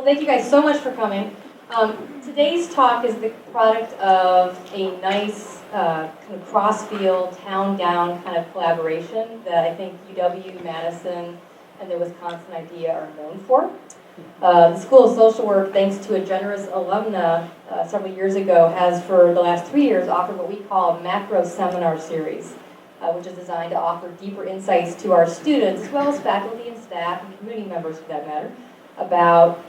thank you guys so much for coming. Today's talk is the product of a nice kind of cross-field, town-down kind of collaboration that I think UW-Madison and the Wisconsin idea are known for. The School of Social Work, thanks to a generous alumna several years ago, has for the last 3 years offered what we call a macro seminar series, which is designed to offer deeper insights to our students, as well as faculty and staff and community members for that matter, about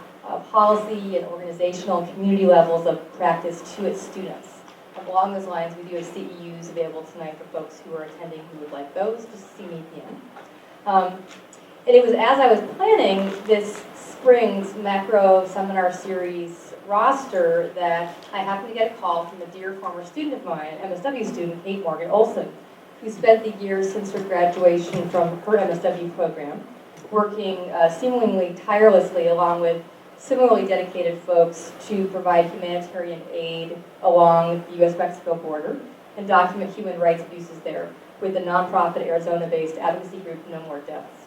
policy and organizational and community levels of practice to its students. Along those lines, we do have CEUs available tonight for folks who are attending who would like those, just see me at the end. And it was as I was planning this spring's macro seminar series roster that I happened to get a call from a dear former student of mine, MSW student, Kate Morgan Olson, who spent the years since her graduation from her MSW program working seemingly tirelessly along with similarly dedicated folks to provide humanitarian aid along the U.S.-Mexico border and document human rights abuses there with the nonprofit Arizona-based advocacy group No More Deaths.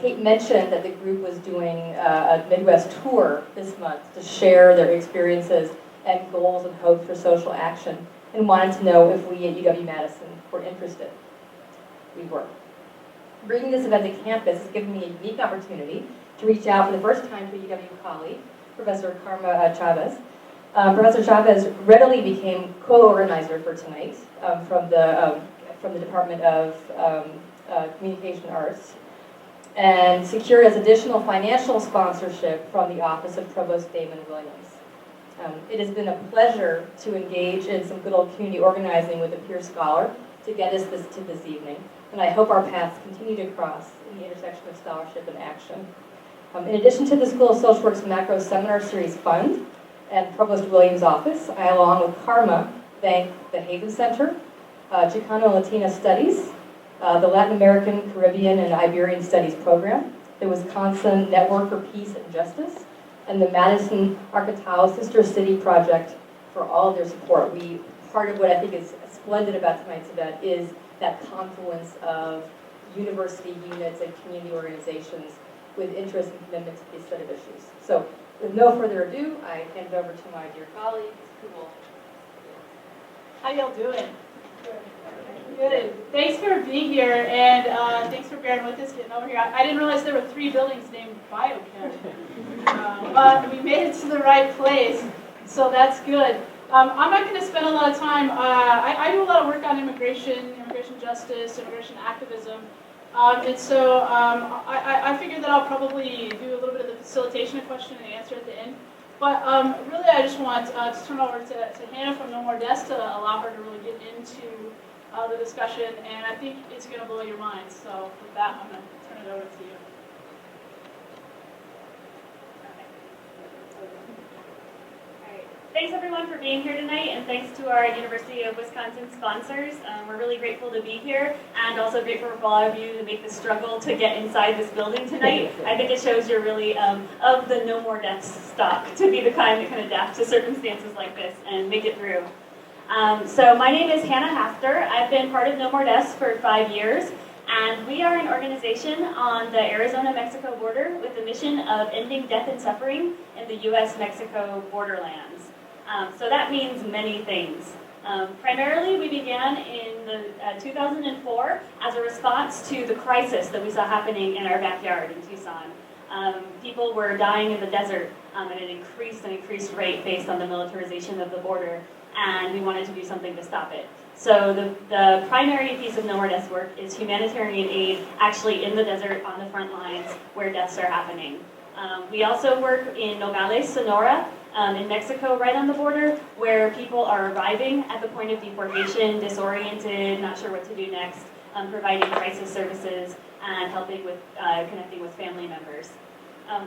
Kate mentioned that the group was doing a Midwest tour this month to share their experiences and goals and hopes for social action and wanted to know if we at UW-Madison were interested. We were. Bringing this event to campus has given me a unique opportunity to reach out for the first time to a UW colleague, Professor Karma Chavez. Professor Chavez readily became co-organizer for tonight from the Department of Communication Arts and secured as additional financial sponsorship from the Office of Provost Damon Williams. It has been a pleasure to engage in some good old community organizing with a peer scholar to get us to this evening, and I hope our paths continue to cross in the intersection of scholarship and action. In addition to the School of Social Work's Macro Seminar Series Fund and Provost Williams' office, I, along with Karma, thank the Haven Center, Chicano and Latina Studies, the Latin American, Caribbean, and Iberian Studies Program, the Wisconsin Network for Peace and Justice, and the Madison Arcatao Sister City Project for all of their support. Part of what I think is splendid about tonight's event is that confluence of university units and community organizations with interest and commitment to these set of issues. So, with no further ado, I hand it over to my dear colleagues who will. How y'all doing? Good. Thanks for being here, and thanks for bearing with us getting over here. I didn't realize there were 3 buildings named Biochem, but we made it to the right place, so that's good. I'm not going to spend a lot of time. I do a lot of work on immigration justice, immigration activism. And so I figured that I'll probably do a little bit of the facilitation of question and answer at the end. But really I just want to turn over to Hannah from No More Deaths to allow her to really get into the discussion. And I think it's going to blow your mind. So with that, I'm going to turn it over to you. Thanks everyone for being here tonight, and thanks to our University of Wisconsin sponsors. We're really grateful to be here, and also grateful for all of you to make the struggle to get inside this building tonight. I think it shows you're really of the No More Deaths stock, to be the kind that can adapt to circumstances like this and make it through. So my name is Hannah Hastur. I've been part of No More Deaths for 5 years, and we are an organization on the Arizona-Mexico border with the mission of ending death and suffering in the U.S.-Mexico borderlands. So that means many things. Primarily, we began in 2004 as a response to the crisis that we saw happening in our backyard in Tucson. People were dying in the desert at an increased rate based on the militarization of the border, and we wanted to do something to stop it. So the primary piece of No More Deaths work is humanitarian aid actually in the desert on the front lines where deaths are happening. We also work in Nogales, Sonora, in Mexico, right on the border, where people are arriving at the point of deportation, disoriented, not sure what to do next, providing crisis services and helping with connecting with family members.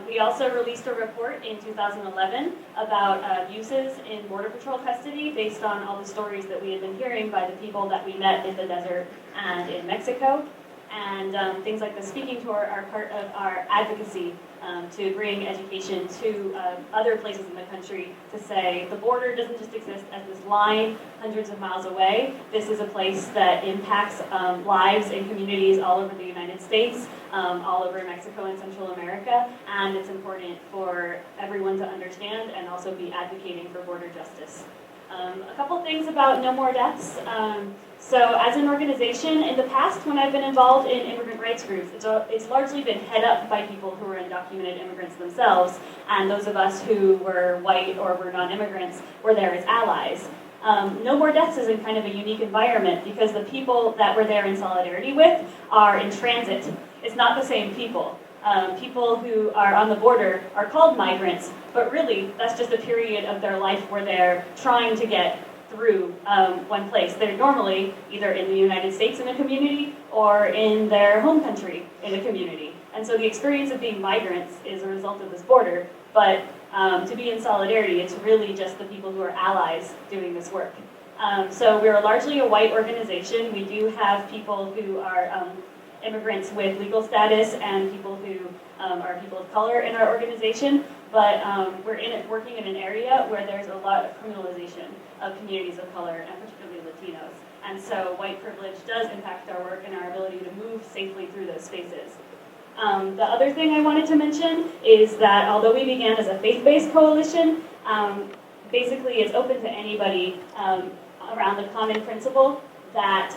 We also released a report in 2011 about abuses in Border Patrol custody based on all the stories that we had been hearing by the people that we met in the desert and in Mexico. And things like the speaking tour are part of our advocacy to bring education to other places in the country to say the border doesn't just exist as this line hundreds of miles away. This is a place that impacts lives and communities all over the United States, all over Mexico and Central America, and it's important for everyone to understand and also be advocating for border justice. A couple things about No More Deaths. So as an organization, in the past, when I've been involved in immigrant rights groups, it's largely been head up by people who are undocumented immigrants themselves, and those of us who were white or were non-immigrants were there as allies. No More Deaths is in kind of a unique environment because the people that we're there in solidarity with are in transit. It's not the same people. People who are on the border are called migrants, but really that's just a period of their life where they're trying to get through one place. They're normally either in the United States in a community or in their home country in a community. And so the experience of being migrants is a result of this border, but to be in solidarity, it's really just the people who are allies doing this work. So we're largely a white organization. We do have people who are immigrants with legal status and people who are people of color in our organization, but we're working in an area where there's a lot of criminalization of communities of color and particularly Latinos. And so white privilege does impact our work and our ability to move safely through those spaces. The other thing I wanted to mention is that although we began as a faith-based coalition, basically it's open to anybody around the common principle that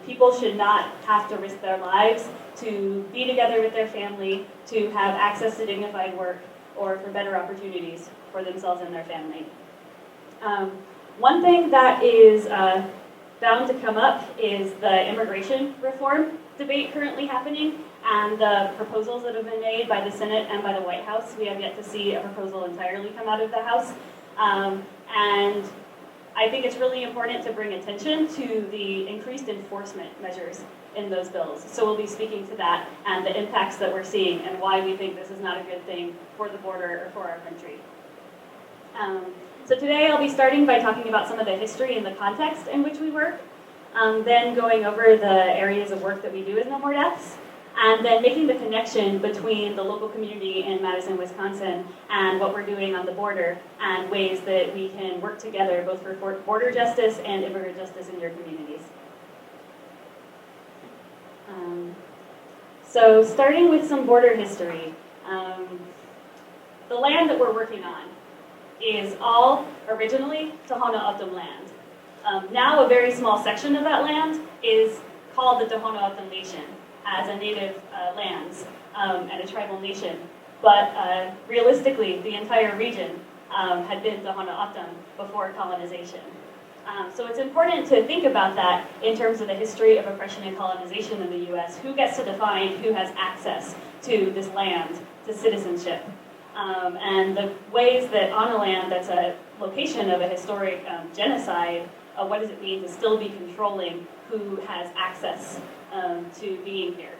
people should not have to risk their lives to be together with their family, to have access to dignified work, or for better opportunities for themselves and their family. One thing that is bound to come up is the immigration reform debate currently happening and the proposals that have been made by the Senate and by the White House. We have yet to see a proposal entirely come out of the House. And I think it's really important to bring attention to the increased enforcement measures in those bills. So we'll be speaking to that and the impacts that we're seeing and why we think this is not a good thing for the border or for our country. So today I'll be starting by talking about some of the history and the context in which we work, then going over the areas of work that we do as No More Deaths, and then making the connection between the local community in Madison, Wisconsin, and what we're doing on the border, and ways that we can work together both for border justice and immigrant justice in your communities. So starting with some border history, the land that we're working on is all originally Tohono O'odham land. Now a very small section of that land is called the Tohono O'odham Nation as a native lands and a tribal nation. But realistically, the entire region had been Tohono O'odham before colonization. So it's important to think about that in terms of the history of oppression and colonization in the U.S. Who gets to define who has access to this land, to citizenship? And the ways that on a land that's a location of a historic genocide, what does it mean to still be controlling who has access to being here?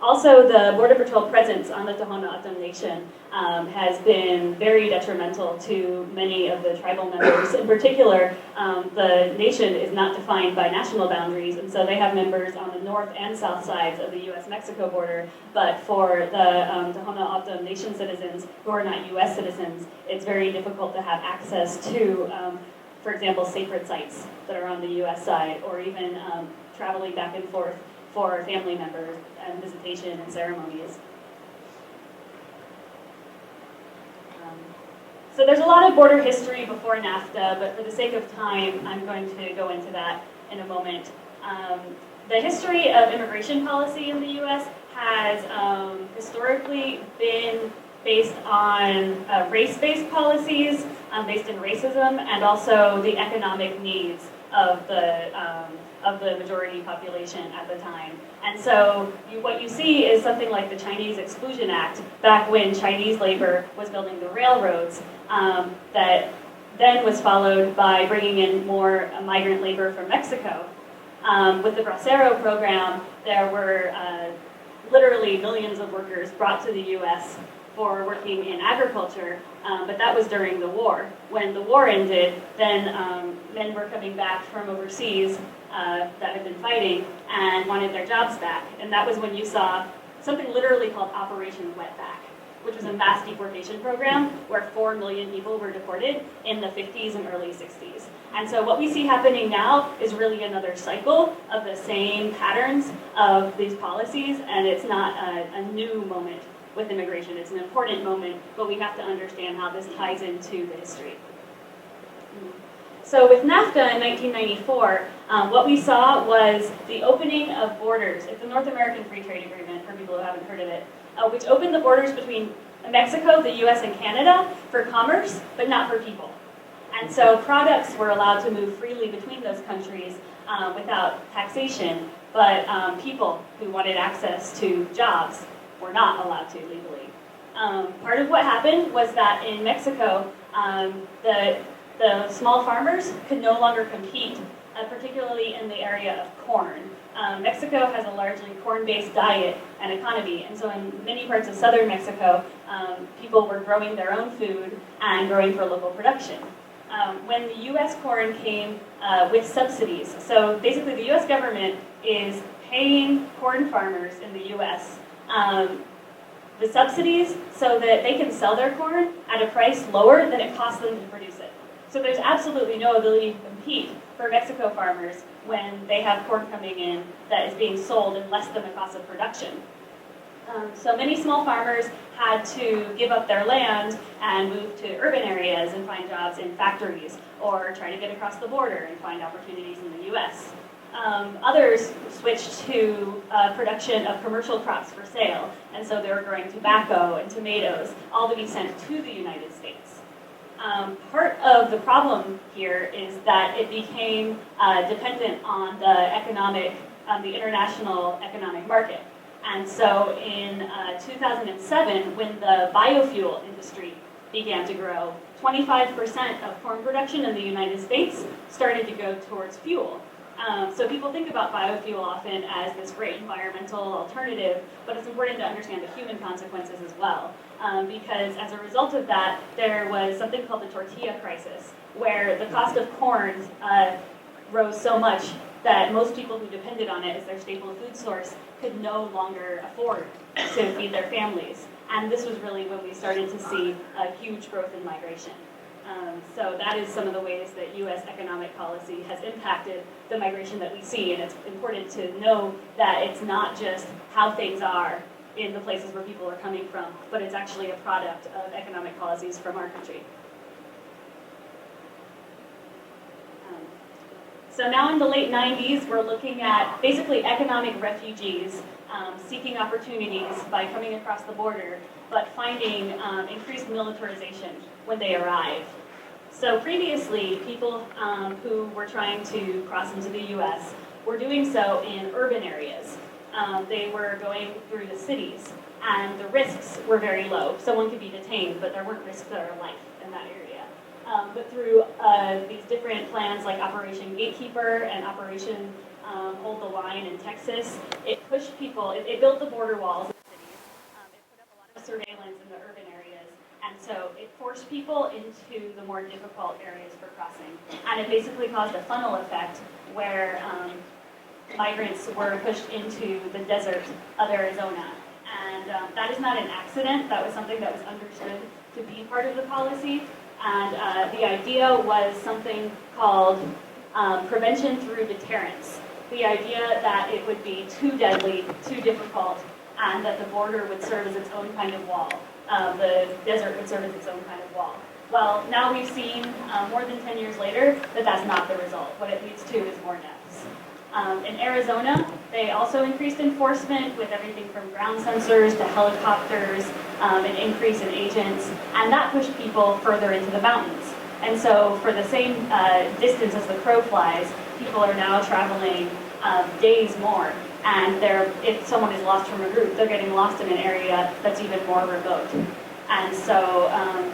Also, the Border Patrol presence on the Tohono O'odham Nation has been very detrimental to many of the tribal members. In particular, the nation is not defined by national boundaries, and so they have members on the north and south sides of the U.S.-Mexico border, but for the Tohono O'odham Nation citizens who are not U.S. citizens, it's very difficult to have access to, for example, sacred sites that are on the U.S. side, or even traveling back and forth for family members and visitation and ceremonies. So there's a lot of border history before NAFTA, but for the sake of time, I'm going to go into that in a moment. The history of immigration policy in the U.S. has historically been based on race-based policies, based in racism, and also the economic needs of the majority population at the time. And so what you see is something like the Chinese Exclusion Act, back when Chinese labor was building the railroads, that then was followed by bringing in more migrant labor from Mexico. With the Bracero program, there were literally millions of workers brought to the U.S. for working in agriculture, but that was during the war. When the war ended, then men were coming back from overseas that had been fighting and wanted their jobs back. And that was when you saw something literally called Operation Wetback, which was a mass deportation program where 4 million people were deported in the 50s and early 60s. And so what we see happening now is really another cycle of the same patterns of these policies, and it's not a new moment with immigration. It's an important moment, but we have to understand how this ties into the history. So with NAFTA in 1994, what we saw was the opening of borders. It's a North American Free Trade Agreement, for people who haven't heard of it, which opened the borders between Mexico, the US, and Canada for commerce, but not for people. And so products were allowed to move freely between those countries without taxation, but people who wanted access to jobs were not allowed to legally. Part of what happened was that in Mexico, the small farmers could no longer compete, particularly in the area of corn. Mexico has a largely corn-based diet and economy, and so in many parts of southern Mexico, people were growing their own food and growing for local production. When the U.S. corn came with subsidies, so basically the U.S. government is paying corn farmers in the U.S. The subsidies so that they can sell their corn at a price lower than it costs them to produce it. So there's absolutely no ability to compete for Mexico farmers when they have corn coming in that is being sold at less than the cost of production. So many small farmers had to give up their land and move to urban areas and find jobs in factories, or try to get across the border and find opportunities in the U.S. Others switched to production of commercial crops for sale, and so they were growing tobacco and tomatoes, all to be sent to the United States. Part of the problem here is that it became dependent on the international economic market. And so in 2007, when the biofuel industry began to grow, 25% of corn production in the United States started to go towards fuel. So people think about biofuel often as this great environmental alternative, but it's important to understand the human consequences as well. Because as a result of that, there was something called the tortilla crisis, where the cost of corn rose so much that most people who depended on it as their staple food source could no longer afford to feed their families. And this was really when we started to see a huge growth in migration. So that is some of the ways that U.S. economic policy has impacted the migration that we see, and it's important to know that it's not just how things are in the places where people are coming from, but it's actually a product of economic policies from our country. So now in the late 90s, we're looking at basically economic refugees seeking opportunities by coming across the border, but finding increased militarization when they arrive. So previously, people who were trying to cross into the U.S. were doing so in urban areas. They were going through the cities, and the risks were very low. Someone could be detained, but there weren't risks to their life in that area. But through these different plans like Operation Gatekeeper and Operation Hold the Line in Texas, it pushed people, it built the border walls in the cities, it put up a lot of surveillance in the urban areas, and so it forced people into the more difficult areas for crossing. And it basically caused a funnel effect where migrants were pushed into the desert of Arizona. And that is not an accident, that was something that was understood to be part of the policy. And the idea was something called prevention through deterrence. The idea that it would be too deadly, too difficult, and that the border would serve as its own kind of wall. The desert would serve as its own kind of wall. Well, now we've seen, more than 10 years later, that that's not the result. What it leads to is more deaths. In Arizona, they also increased enforcement with everything from ground sensors to helicopters, an increase in agents, and that pushed people further into the mountains. And so for the same distance as the crow flies, people are now traveling days more. And if someone is lost from a group, they're getting lost in an area that's even more remote. And so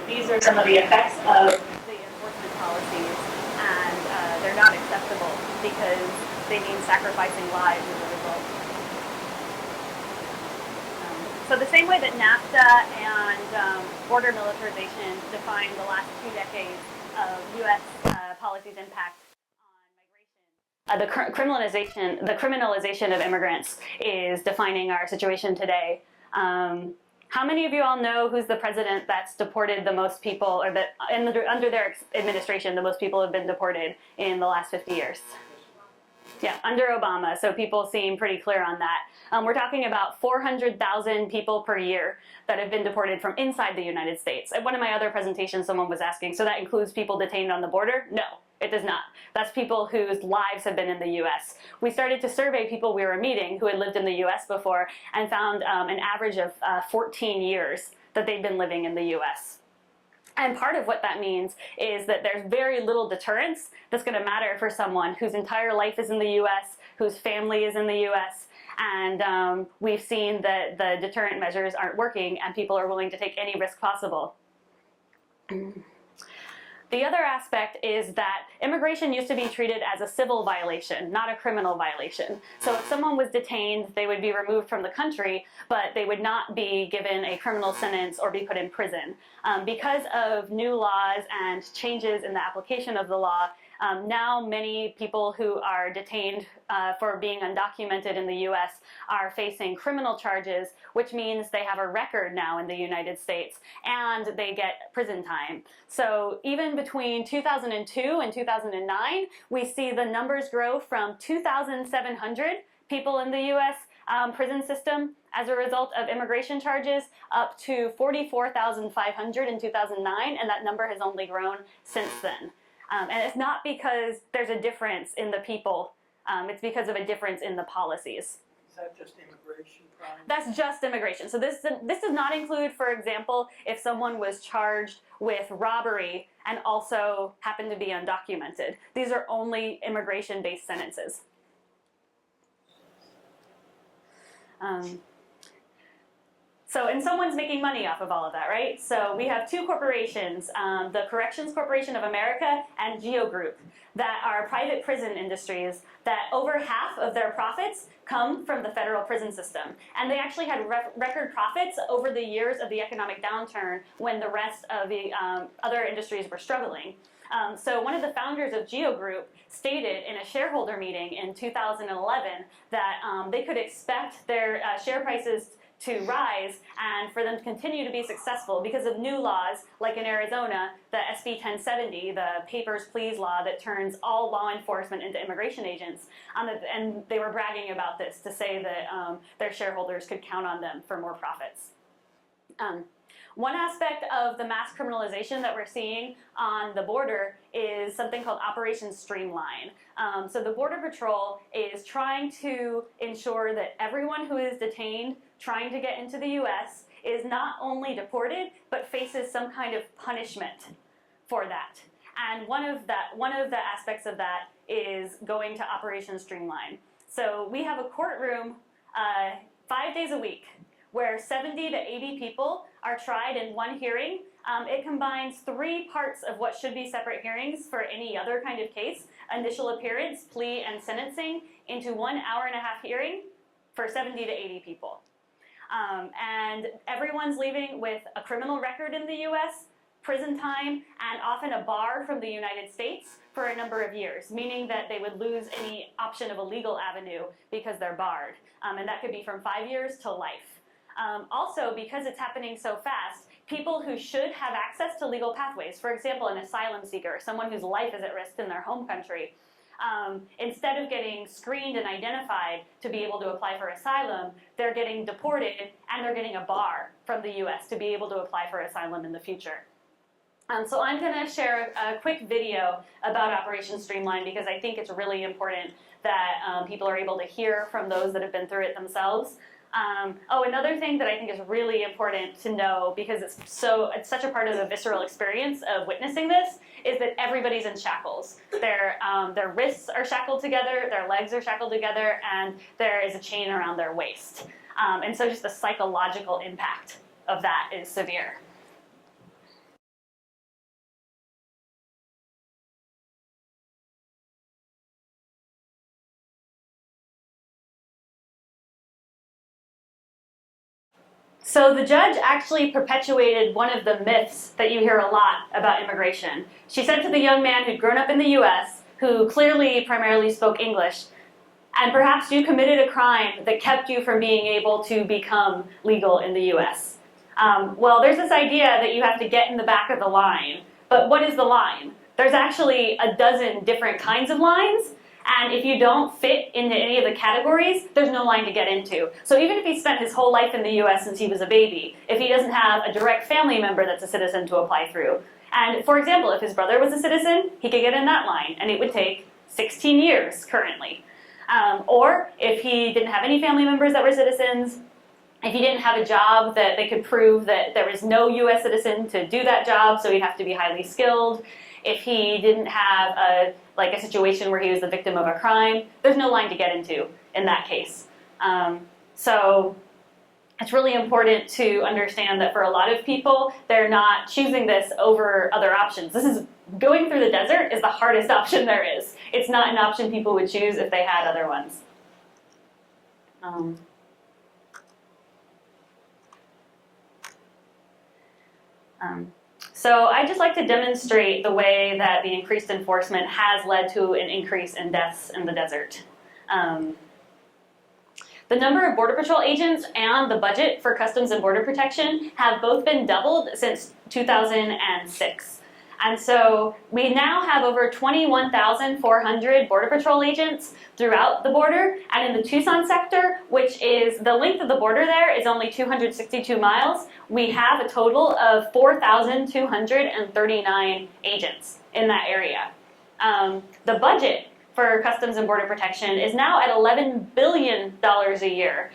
these are some of the effects of the enforcement policies, and they're not acceptable because they mean sacrificing lives as a result. So the same way that NAFTA and border militarization defined the last 2 decades of U.S. Policy's impact on migration, the criminalization of immigrants is defining our situation today. How many of you all know who's the president that's deported the most people, or that under their administration the most people have been deported in the last 50 years? Yeah, under Obama, so people seem pretty clear on that. We're talking about 400,000 people per year that have been deported from inside the United States. At one of my other presentations, someone was asking, so that includes people detained on the border? No, it does not. That's people whose lives have been in the US. We started to survey people we were meeting who had lived in the US before and found an average of 14 years that they'd been living in the US. And part of what that means is that there's very little deterrence that's going to matter for someone whose entire life is in the US, whose family is in the US, and we've seen that the deterrent measures aren't working and people are willing to take any risk possible. The other aspect is that immigration used to be treated as a civil violation, not a criminal violation. So if someone was detained, they would be removed from the country, but they would not be given a criminal sentence or be put in prison. Because of new laws and changes in the application of the law, now many people who are detained for being undocumented in the US are facing criminal charges, which means they have a record now in the United States and they get prison time. So even between 2002 and 2009, we see the numbers grow from 2,700 people in the US prison system as a result of immigration charges up to 44,500 in 2009, and that number has only grown since then. And it's not because there's a difference in the people, it's because of a difference in the policies. Is that just immigration crime? That's just immigration. So this does not include, for example, if someone was charged with robbery and also happened to be undocumented. These are only immigration-based sentences. And someone's making money off of all of that, right? So we have two corporations, the Corrections Corporation of America and GEO Group, that are private prison industries that over half of their profits come from the federal prison system. And they actually had record profits over the years of the economic downturn when the rest of the other industries were struggling. So one of the founders of GEO Group stated in a shareholder meeting in 2011 that they could expect their share prices to rise and for them to continue to be successful because of new laws, like in Arizona, the SB 1070, the Papers, Please law that turns all law enforcement into immigration agents. And they were bragging about this to say that their shareholders could count on them for more profits. One aspect of the mass criminalization that we're seeing on the border is something called Operation Streamline. So the Border Patrol is trying to ensure that everyone who is detained trying to get into the US is not only deported, but faces some kind of punishment for that. And one of the aspects of that is going to Operation Streamline. So we have a courtroom 5 days a week where 70 to 80 people are tried in one hearing. It combines 3 parts of what should be separate hearings for any other kind of case, initial appearance, plea, and sentencing, into 1 hour-and-a-half hearing for 70 to 80 people. And everyone's leaving with a criminal record in the US, prison time, and often a bar from the United States for a number of years, meaning that they would lose any option of a legal avenue because they're barred. And that could be from 5 years to life. Also, because it's happening so fast, people who should have access to legal pathways, for example, an asylum seeker, someone whose life is at risk in their home country, instead of getting screened and identified to be able to apply for asylum, they're getting deported and they're getting a bar from the US to be able to apply for asylum in the future. So I'm going to share a quick video about Operation Streamline because I think it's really important that people are able to hear from those that have been through it themselves. Another thing that I think is really important to know, because it's such a part of the visceral experience of witnessing this, is that everybody's in shackles. Their wrists are shackled together, their legs are shackled together, and there is a chain around their waist. And so just the psychological impact of that is severe. So the judge actually perpetuated one of the myths that you hear a lot about immigration. She said to the young man who'd grown up in the US, who clearly primarily spoke English, and perhaps you committed a crime that kept you from being able to become legal in the US. Well, there's this idea that you have to get in the back of the line. But what is the line? There's actually a dozen different kinds of lines. And if you don't fit into any of the categories, there's no line to get into. So even if he spent his whole life in the US since he was a baby, if he doesn't have a direct family member that's a citizen to apply through, and for example, if his brother was a citizen, he could get in that line, and it would take 16 years currently. Or if he didn't have any family members that were citizens, if he didn't have a job that they could prove that there was no US citizen to do that job, so he'd have to be highly skilled, if he didn't have a situation where he was the victim of a crime, there's no line to get into in that case. So it's really important to understand that for a lot of people, they're not choosing this over other options. Going through the desert is the hardest option there is. It's not an option people would choose if they had other ones. So I'd just like to demonstrate the way that the increased enforcement has led to an increase in deaths in the desert. The number of Border Patrol agents and the budget for Customs and Border Protection have both been doubled since 2006. And so we now have over 21,400 Border Patrol agents throughout the border. And in the Tucson sector, which is the length of the border there is only 262 miles, we have a total of 4,239 agents in that area. The budget for Customs and Border Protection is now at $11 billion a year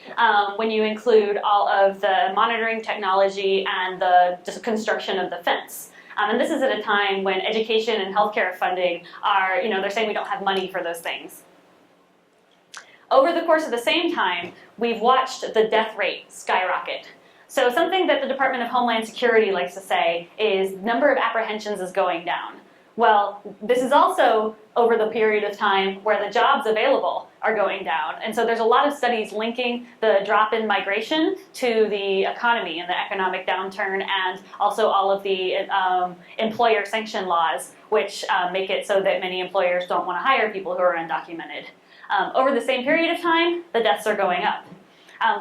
when you include all of the monitoring technology and the just construction of the fence. And this is at a time when education and healthcare funding are, they're saying we don't have money for those things. Over the course of the same time, we've watched the death rate skyrocket. So something that the Department of Homeland Security likes to say is number of apprehensions is going down. Well, this is also over the period of time where the jobs available are going down. And so there's a lot of studies linking the drop in migration to the economy and the economic downturn, and also all of the employer sanction laws, which make it so that many employers don't want to hire people who are undocumented. Over the same period of time, the deaths are going up,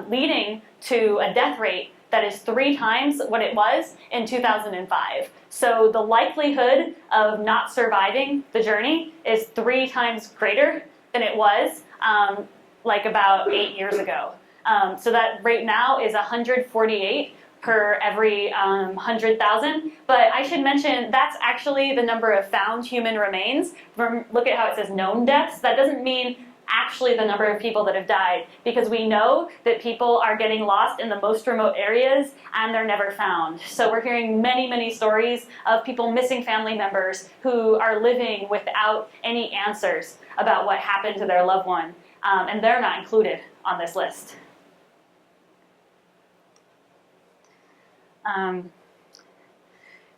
leading to a death rate that is 3 times what it was in 2005. So the likelihood of not surviving the journey is 3 times greater than it was about 8 years ago. So that rate now is 148 per every 100,000. But I should mention that's actually the number of found human remains. Look at how it says known deaths. That doesn't mean actually the number of people that have died, because we know that people are getting lost in the most remote areas and they're never found. So we're hearing many, many stories of people missing family members who are living without any answers about what happened to their loved one, and they're not included on this list.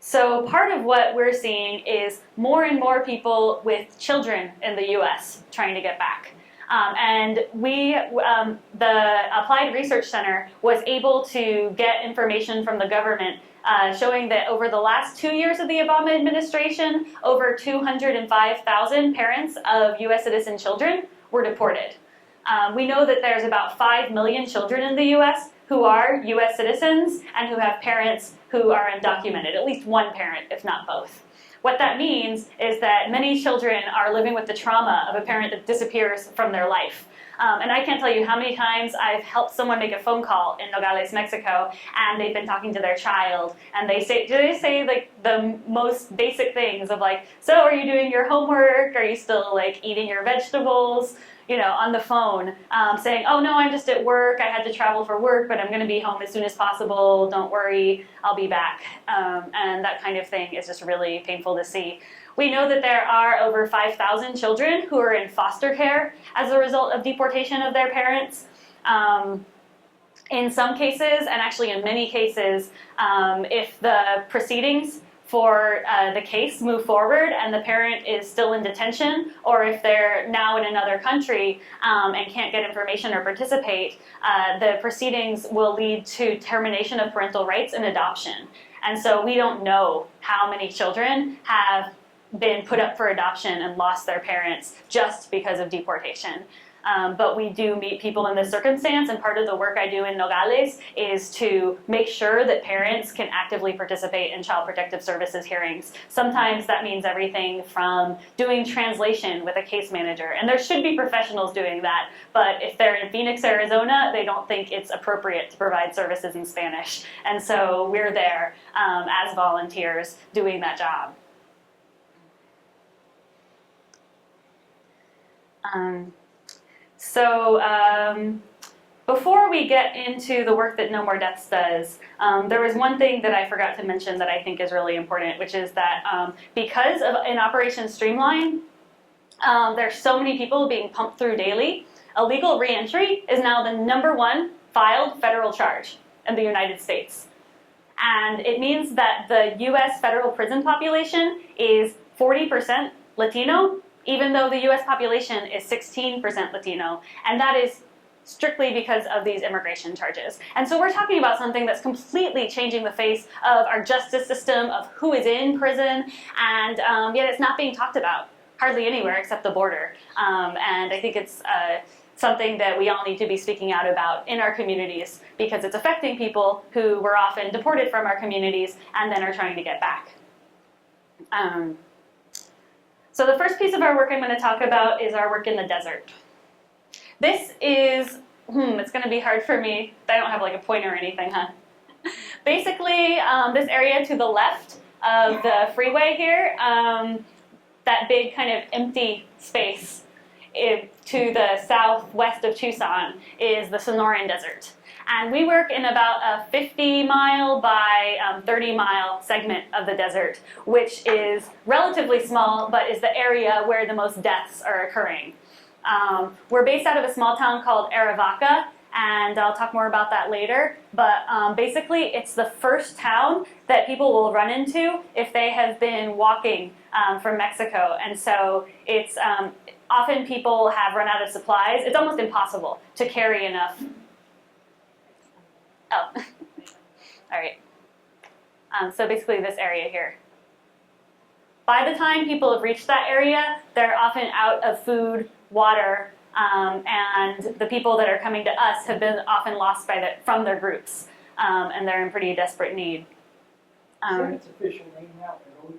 So part of what we're seeing is more and more people with children in the US trying to get back. And the Applied Research Center was able to get information from the government showing that over the last 2 years of the Obama administration, over 205,000 parents of US citizen children were deported. We know that there's about 5 million children in the US who are US citizens and who have parents who are undocumented, at least one parent, if not both. What that means is that many children are living with the trauma of a parent that disappears from their life. And I can't tell you how many times I've helped someone make a phone call in Nogales, Mexico, and they've been talking to their child, and they say like the most basic things of like, so are you doing your homework? Are you still like eating your vegetables? On the phone, saying, oh no, I'm just at work, I had to travel for work, but I'm gonna be home as soon as possible, don't worry, I'll be back. And that kind of thing is just really painful to see. We know that there are over 5,000 children who are in foster care as a result of deportation of their parents. In some cases, and actually in many cases, if the proceedings for the case move forward and the parent is still in detention, or if they're now in another country and can't get information or participate, the proceedings will lead to termination of parental rights and adoption. And so we don't know how many children have been put up for adoption and lost their parents just because of deportation. But we do meet people in this circumstance, and part of the work I do in Nogales is to make sure that parents can actively participate in Child Protective Services hearings. Sometimes that means everything from doing translation with a case manager, and there should be professionals doing that, but if they're in Phoenix, Arizona, they don't think it's appropriate to provide services in Spanish. And so we're there as volunteers doing that job. Before we get into the work that No More Deaths does, there was one thing that I forgot to mention that I think is really important, which is that because of in Operation Streamline, there's so many people being pumped through daily, illegal reentry is now the #1 filed federal charge in the United States. And it means that the US federal prison population is 40% Latino, even though the US population is 16% Latino, and that is strictly because of these immigration charges. And so we're talking about something that's completely changing the face of our justice system, of who is in prison, and yet it's not being talked about hardly anywhere except the border. And I think it's something that we all need to be speaking out about in our communities, because it's affecting people who were often deported from our communities and then are trying to get back. So the first piece of our work I'm going to talk about is our work in the desert. This is, it's going to be hard for me. I don't have like a pointer or anything, huh? Basically, this area to the left of the freeway here, that big kind of empty space to the southwest of Tucson is the Sonoran Desert. And we work in about a 50-mile by 30-mile segment of the desert, which is relatively small, but is the area where the most deaths are occurring. We're based out of a small town called Arivaca, and I'll talk more about that later. But basically, it's the first town that people will run into if they have been walking from Mexico. And so it's often people have run out of supplies. It's almost impossible to carry enough. Oh, all right. So basically this area here. By the time people have reached that area, they're often out of food, water, and the people that are coming to us have been often lost from their groups, and they're in pretty desperate need. Its official name now, Nogales.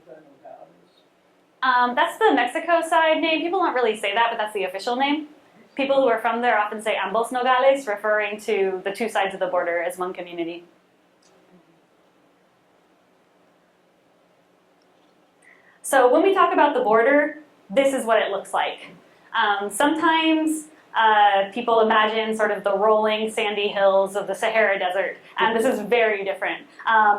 That's the Mexico side name. People don't really say that, but that's the official name. People who are from there often say ambos Nogales, referring to the two sides of the border as one community. So when we talk about the border, this is what it looks like. Sometimes people imagine sort of the rolling sandy hills of the Sahara Desert, and this is very different.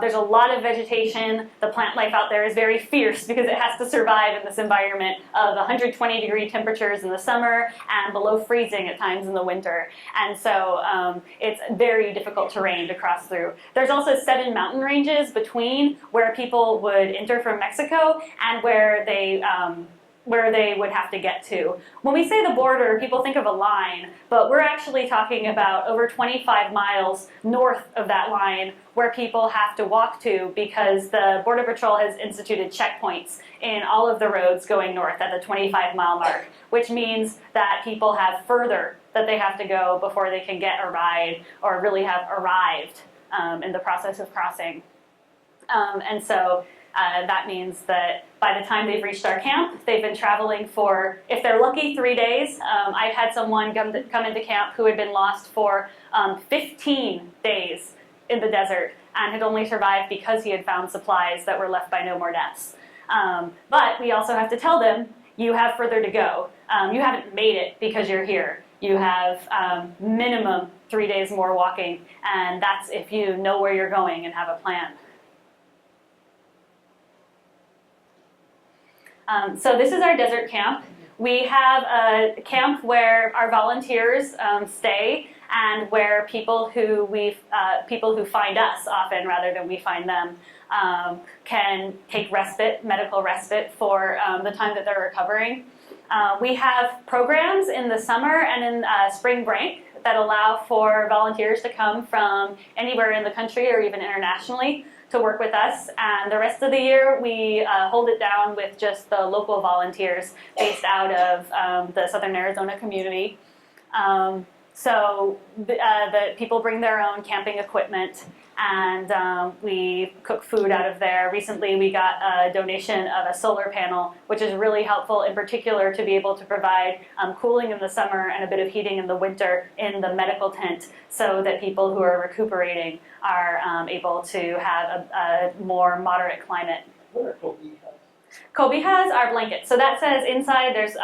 There's a lot of vegetation. The plant life out there is very fierce because it has to survive in this environment of 120-degree temperatures in the summer and below freezing at times in the winter. And so it's very difficult terrain to cross through. There's also 7 mountain ranges between where people would enter from Mexico and where they would have to get to. When we say the border, people think of a line, but we're actually talking about over 25 miles north of that line where people have to walk to, because the Border Patrol has instituted checkpoints in all of the roads going north at the 25-mile mark, which means that people have further that they have to go before they can get a ride or really have arrived in the process of crossing. And so that means that by the time they've reached our camp, they've been traveling for, if they're lucky, 3 days. I've had someone come into camp who had been lost for 15 days in the desert and had only survived because he had found supplies that were left by No More Deaths. But we also have to tell them, you have further to go. You haven't made it because you're here. You have minimum 3 days more walking, and that's if you know where you're going and have a plan. So this is our desert camp. We have a camp where our volunteers stay, and where people who find us often rather than we find them can take respite, medical respite for the time that they're recovering. We have programs in the summer and in spring break that allow for volunteers to come from anywhere in the country or even internationally to work with us, and the rest of the year we hold it down with just the local volunteers based out of the Southern Arizona community. So the people bring their own camping equipment, and we cook food out of there. Recently we got a donation of a solar panel, which is really helpful in particular to be able to provide cooling in the summer and a bit of heating in the winter in the medical tent, so that people who are recuperating are able to have a more moderate climate. What are cobijas? Cobijas are blankets. So that says inside there's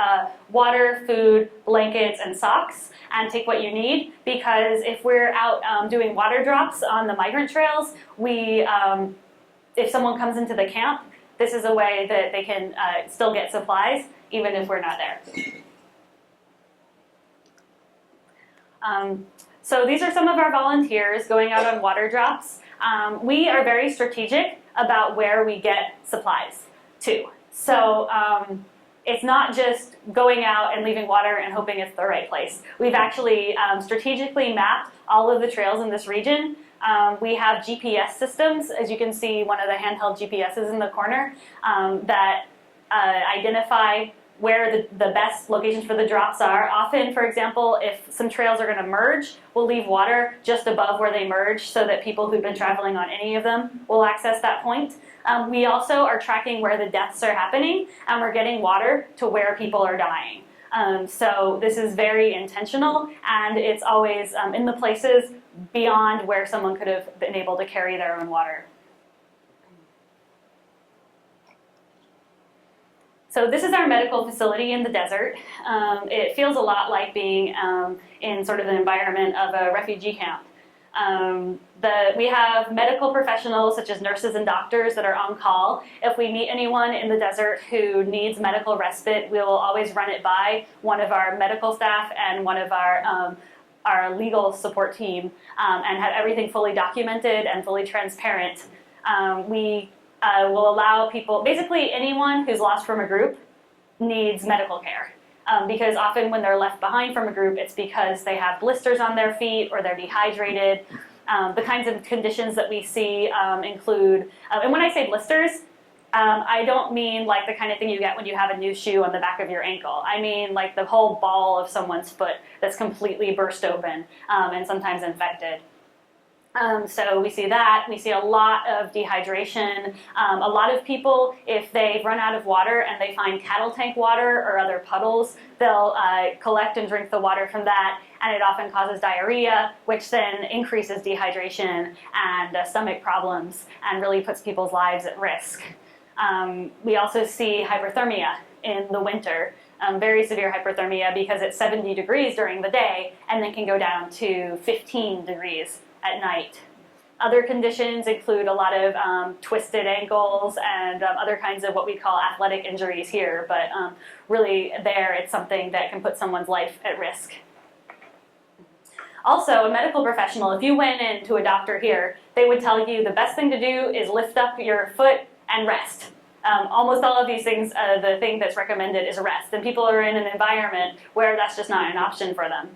water, food, blankets, and socks, and take what you need, because if we're out doing water drops on the migrant trails, we, if someone comes into the camp, this is a way that they can still get supplies even if we're not there. So these are some of our volunteers going out on water drops. We are very strategic about where we get supplies to. So it's not just going out and leaving water and hoping it's the right place. We've actually strategically mapped all of the trails in this region. We have GPS systems, as you can see, one of the handheld GPSs in the corner, that identify where the best locations for the drops are. Often, for example, if some trails are going to merge, we'll leave water just above where they merge so that people who've been traveling on any of them will access that point. We also are tracking where the deaths are happening, and we're getting water to where people are dying. So this is very intentional, and it's always in the places beyond where someone could have been able to carry their own water. So this is our medical facility in the desert. It feels a lot like being in sort of an environment of a refugee camp. We have medical professionals such as nurses and doctors that are on call. If we meet anyone in the desert who needs medical respite, we will always run it by one of our medical staff and one of our legal support team, and have everything fully documented and fully transparent. We will allow people, basically anyone who's lost from a group needs medical care. Because often when they're left behind from a group, it's because they have blisters on their feet or they're dehydrated. The kinds of conditions that we see include, and when I say blisters, I don't mean like the kind of thing you get when you have a new shoe on the back of your ankle. I mean like the whole ball of someone's foot that's completely burst open and sometimes infected. So we see that. We see a lot of dehydration. A lot of people, if they've run out of water and they find cattle tank water or other puddles, they'll collect and drink the water from that, and it often causes diarrhea, which then increases dehydration and stomach problems and really puts people's lives at risk. We also see hyperthermia in the winter, very severe hyperthermia, because it's 70 degrees during the day and then can go down to 15 degrees at night. Other conditions include a lot of twisted ankles and other kinds of what we call athletic injuries here, but really there it's something that can put someone's life at risk. Also, a medical professional, if you went into a doctor here, they would tell you the best thing to do is lift up your foot and rest. Almost all of these things, the thing that's recommended is rest, and people are in an environment where that's just not an option for them.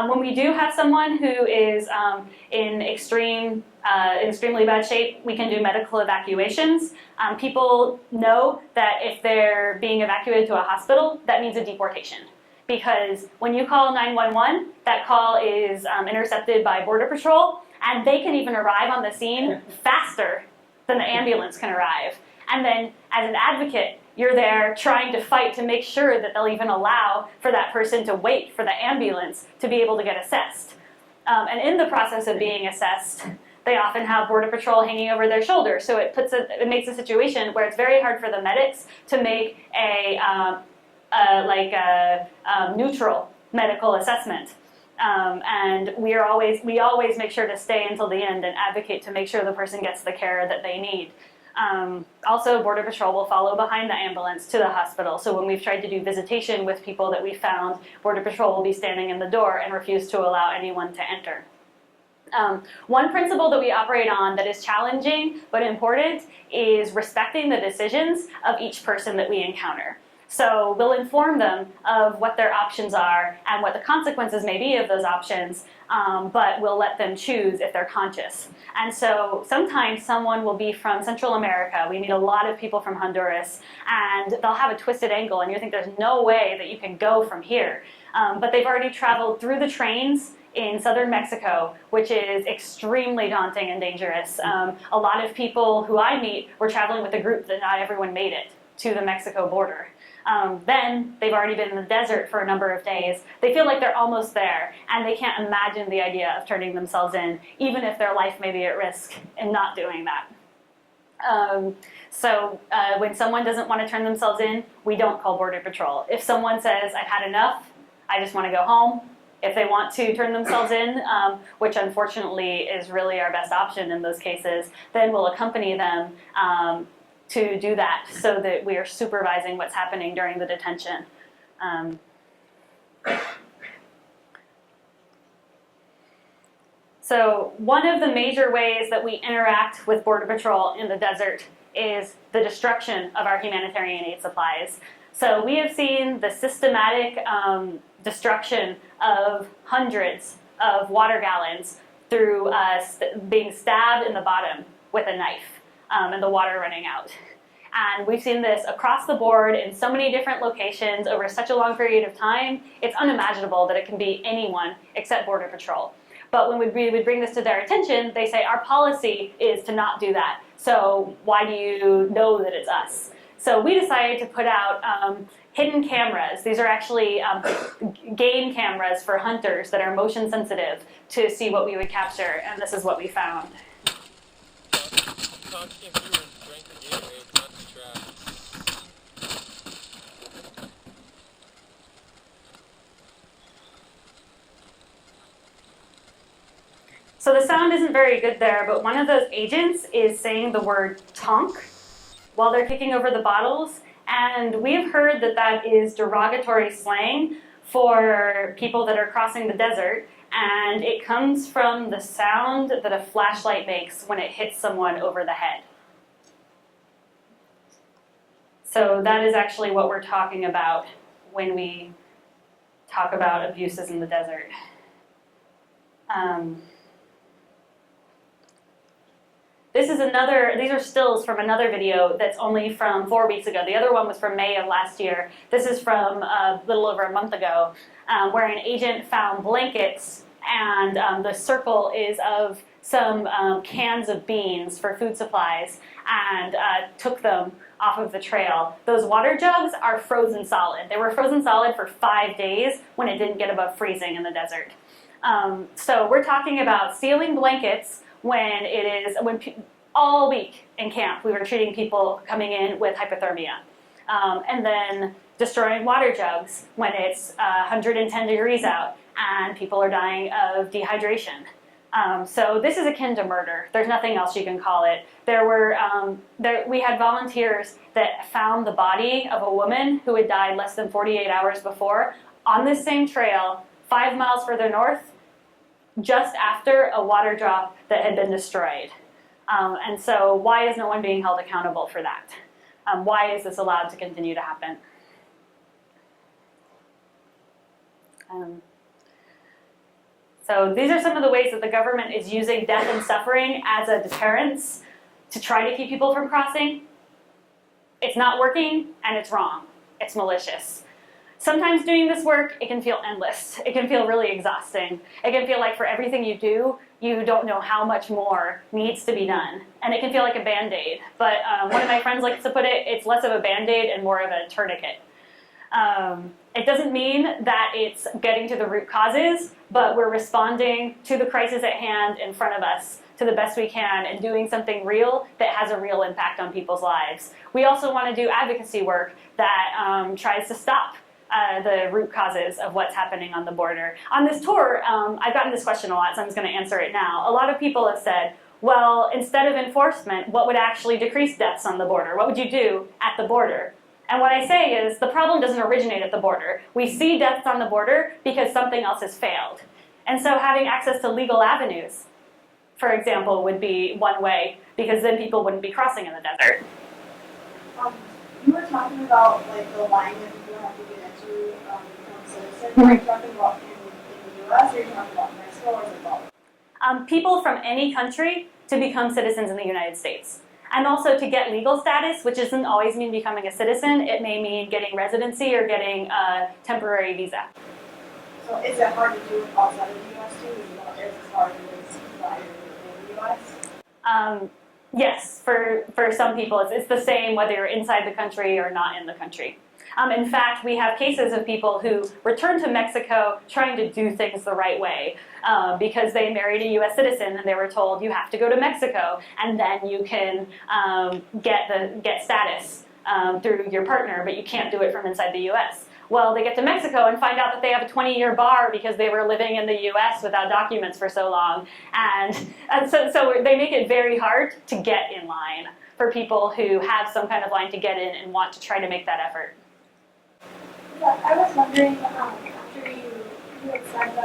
When we do have someone who is in extremely bad shape, we can do medical evacuations. People know that if they're being evacuated to a hospital, that means a deportation. Because when you call 911, that call is intercepted by Border Patrol, and they can even arrive on the scene faster than the ambulance can arrive. And then, as an advocate, you're there trying to fight to make sure that they'll even allow for that person to wait for the ambulance to be able to get assessed. And in the process of being assessed, they often have Border Patrol hanging over their shoulder. So it makes a situation where it's very hard for the medics to make a neutral medical assessment. And we always make sure to stay until the end and advocate to make sure the person gets the care that they need. Also, Border Patrol will follow behind the ambulance to the hospital. So when we've tried to do visitation with people that we found, Border Patrol will be standing in the door and refuse to allow anyone to enter. One principle that we operate on that is challenging but important is respecting the decisions of each person that we encounter. So we'll inform them of what their options are and what the consequences may be of those options, but we'll let them choose if they're conscious. And so sometimes someone will be from Central America. We meet a lot of people from Honduras, and they'll have a twisted ankle, and you think there's no way that you can go from here. But they've already traveled through the trains in southern Mexico, which is extremely daunting and dangerous. A lot of people who I meet were traveling with a group that not everyone made it to the Mexico border. Then they've already been in the desert for a number of days. They feel like they're almost there, and they can't imagine the idea of turning themselves in, even if their life may be at risk in not doing that. When someone doesn't want to turn themselves in, we don't call Border Patrol. If someone says, I've had enough, I just want to go home, if they want to turn themselves in, which unfortunately is really our best option in those cases, then we'll accompany them to do that so that we are supervising what's happening during the detention. So one of the major ways that we interact with Border Patrol in the desert is the destruction of our humanitarian aid supplies. So we have seen the systematic destruction of hundreds of water gallons through being stabbed in the bottom with a knife and the water running out. And we've seen this across the board in so many different locations over such a long period of time, it's unimaginable that it can be anyone except Border Patrol. But when we would bring this to their attention, they say, our policy is to not do that. So why do you know that it's us? So we decided to put out hidden cameras. These are actually game cameras for hunters that are motion sensitive to see what we would capture, and this is what we found. So the sound isn't very good there, but one of those agents is saying the word tonk while they're kicking over the bottles. And we have heard that that is derogatory slang for people that are crossing the desert. And it comes from the sound that a flashlight makes when it hits someone over the head. So that is actually what we're talking about when we talk about abuses in the desert. These are stills from another video that's only from 4 weeks ago. The other one was from May of last year. This is from a little over a month ago, where an agent found blankets, and the circle is of some cans of beans for food supplies, and took them off of the trail. Those water jugs are frozen solid. They were frozen solid for 5 days when it didn't get above freezing in the desert. So we're talking about stealing blankets all week in camp we were treating people coming in with hypothermia. And then destroying water jugs when it's 110 degrees out and people are dying of dehydration. So this is akin to murder. There's nothing else you can call it. We had volunteers that found the body of a woman who had died less than 48 hours before on this same trail 5 miles further north, just after a water drop that had been destroyed. And so why is no one being held accountable for that? Why is this allowed to continue to happen? So these are some of the ways that the government is using death and suffering as a deterrence to try to keep people from crossing. It's not working, and it's wrong. It's malicious. Sometimes doing this work, it can feel endless. It can feel really exhausting. It can feel like for everything you do, you don't know how much more needs to be done. And it can feel like a Band-Aid. But one of my friends likes to put it, it's less of a Band-Aid and more of a tourniquet. It doesn't mean that it's getting to the root causes, but we're responding to the crisis at hand in front of us to the best we can and doing something real that has a real impact on people's lives. We also want to do advocacy work that tries to stop the root causes of what's happening on the border. On this tour, I've gotten this question a lot, so I'm just going to answer it now. A lot of people have said, Well, instead of enforcement, what would actually decrease deaths on the border? What would you do at the border? And what I say is the problem doesn't originate at the border. We see deaths on the border because something else has failed. And so having access to legal avenues, for example, would be one way, because then people wouldn't be crossing in the desert. You were talking about like the line that people have to get into become citizens. Are you talking about in the U.S. or are you talking about Mexico or is it both? People from any country to become citizens in the United States. And also to get legal status, which doesn't always mean becoming a citizen. It may mean getting residency or getting a temporary visa. So is it hard to do outside of the U.S. too? Is it not as hard as in the U.S.? Yes, for some people it's the same whether you're inside the country or not in the country. In fact, we have cases of people who returned to Mexico trying to do things the right way because they married a U.S. citizen and they were told you have to go to Mexico and then you can get status through your partner, but you can't do it from inside the U.S. Well, they get to Mexico and find out that they have a 20-year bar because they were living in the U.S. without documents for so long, and so they make it very hard to get in line for people who have some kind of line to get in and want to try to make that effort. Yeah, I was wondering, after you had said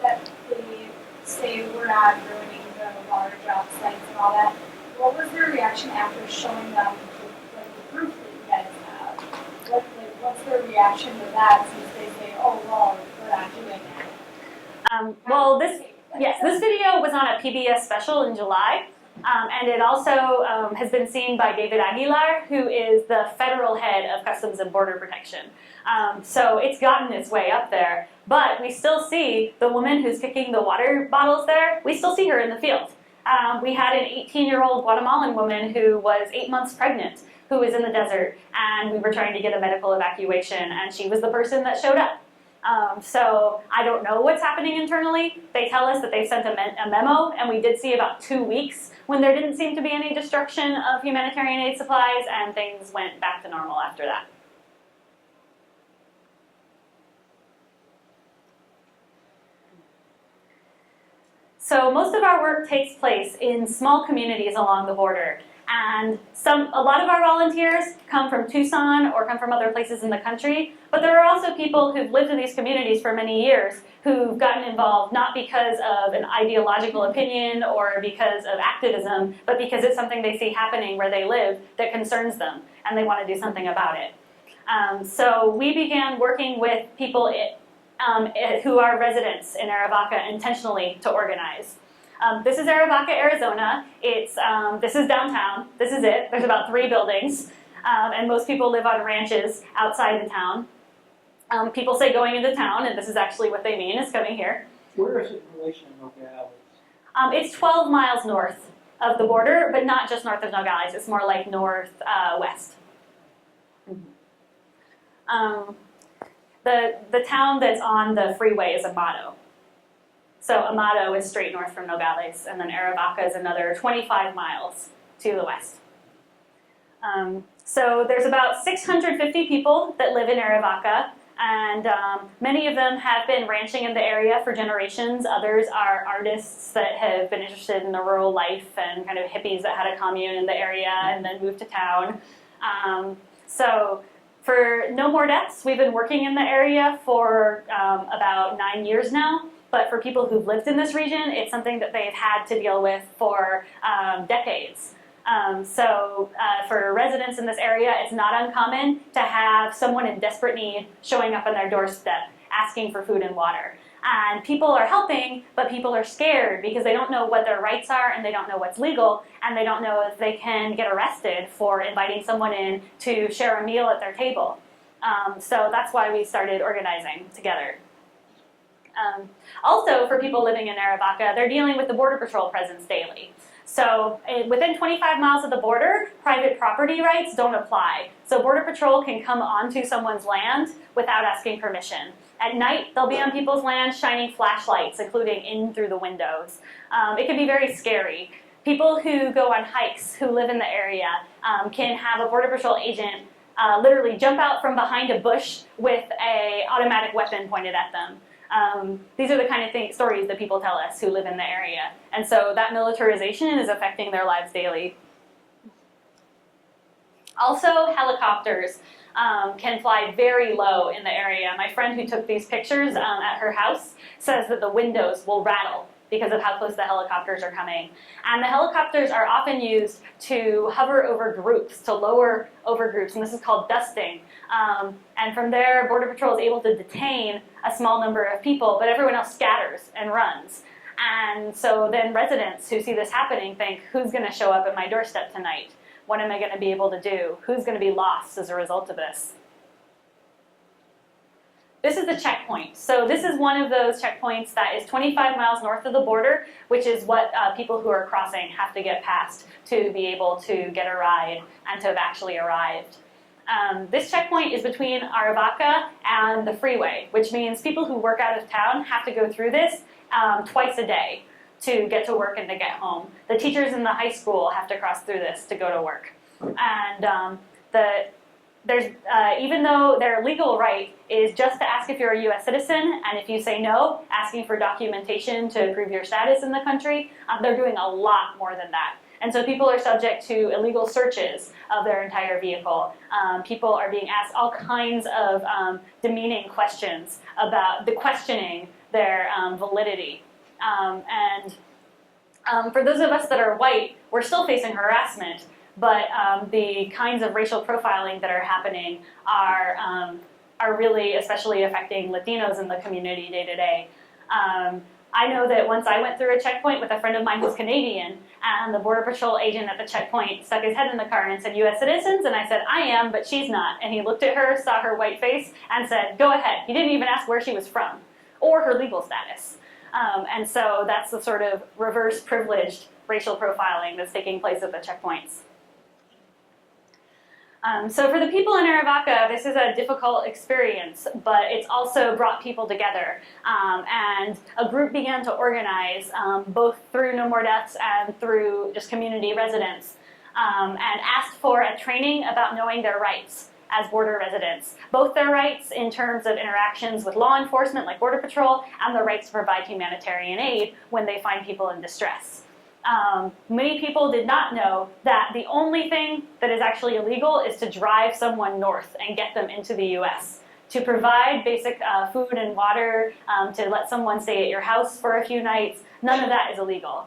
that they say we're not ruining the water job sites and all that, what was their reaction after showing them the proof that you guys have? What's their reaction to that since they say, oh, well, we're not doing that? Well, this video was on a PBS special in July. And it also has been seen by David Aguilar, who is the federal head of Customs and Border Protection. So it's gotten its way up there. But we still see the woman who's kicking the water bottles there, we still see her in the field. We had an 18-year-old Guatemalan woman who was 8 months pregnant, who was in the desert, and we were trying to get a medical evacuation, and she was the person that showed up. So I don't know what's happening internally. They tell us that they've sent a memo, and we did see about 2 weeks when there didn't seem to be any destruction of humanitarian aid supplies, and things went back to normal after that. So most of our work takes place in small communities along the border. And a lot of our volunteers come from Tucson or come from other places in the country, but there are also people who've lived in these communities for many years who've gotten involved not because of an ideological opinion or because of activism, but because it's something they see happening where they live that concerns them, and they want to do something about it. So we began working with people who are residents in Arivaca intentionally to organize. This is Arivaca, Arizona. This is downtown. This is it. There's about 3 buildings, and most people live on ranches outside the town. People say going into town, and this is actually what they mean, is coming here. Where is it in relation to Nogales? It's 12 miles north of the border, but not just north of Nogales. It's more like northwest. The town that's on the freeway is Amado. So Amado is straight north from Nogales, and then Arivaca is another 25 miles to the west. So there's about 650 people that live in Arivaca, and many of them have been ranching in the area for generations. Others are artists that have been interested in the rural life and kind of hippies that had a commune in the area and then moved to town. So for No More Deaths, we've been working in the area for about 9 years now. But for people who've lived in this region, it's something that they've had to deal with for decades. For residents in this area, it's not uncommon to have someone in desperate need showing up on their doorstep, asking for food and water. And people are helping, but people are scared because they don't know what their rights are, and they don't know what's legal, and they don't know if they can get arrested for inviting someone in to share a meal at their table. So that's why we started organizing together. Also, for people living in Arivaca, they're dealing with the Border Patrol presence daily. So within 25 miles of the border, private property rights don't apply. So Border Patrol can come onto someone's land without asking permission. At night, they'll be on people's land shining flashlights, including in through the windows. It can be very scary. People who go on hikes, who live in the area, can have a Border Patrol agent literally jump out from behind a bush with an automatic weapon pointed at them. These are the kind of stories that people tell us who live in the area. And so that militarization is affecting their lives daily. Also, helicopters can fly very low in the area. My friend who took these pictures at her house says that the windows will rattle because of how close the helicopters are coming. And the helicopters are often used to hover over groups, to lower over groups, and this is called dusting. And from there, Border Patrol is able to detain a small number of people, but everyone else scatters and runs. And so then residents who see this happening think, who's gonna show up at my doorstep tonight? What am I gonna be able to do? Who's gonna be lost as a result of this? This is the checkpoint. So this is one of those checkpoints that is 25 miles north of the border, which is what people who are crossing have to get past to be able to get a ride and to have actually arrived. This checkpoint is between Arivaca and the freeway, which means people who work out of town have to go through this twice a day to get to work and to get home. The teachers in the high school have to cross through this to go to work. And even though their legal right is just to ask if you're a US citizen, and if you say no, asking for documentation to prove your status in the country, they're doing a lot more than that. And so people are subject to illegal searches of their entire vehicle. People are being asked all kinds of demeaning questions about questioning their validity. For those of us that are white, we're still facing harassment, but the kinds of racial profiling that are happening are really especially affecting Latinos in the community day to day. I know that once I went through a checkpoint with a friend of mine who's Canadian, and the Border Patrol agent at the checkpoint stuck his head in the car and said, US citizens? And I said, I am, but she's not. And he looked at her, saw her white face, and said, go ahead. He didn't even ask where she was from or her legal status. And so that's the sort of reverse privileged racial profiling that's taking place at the checkpoints. So for the people in Arivaca, this is a difficult experience, but it's also brought people together. And a group began to organize, both through No More Deaths and through just community residents, and asked for a training about knowing their rights as border residents. Both their rights in terms of interactions with law enforcement like Border Patrol, and the rights to provide humanitarian aid when they find people in distress. Many people did not know that the only thing that is actually illegal is to drive someone north and get them into the US. To provide basic food and water, to let someone stay at your house for a few nights, none of that is illegal.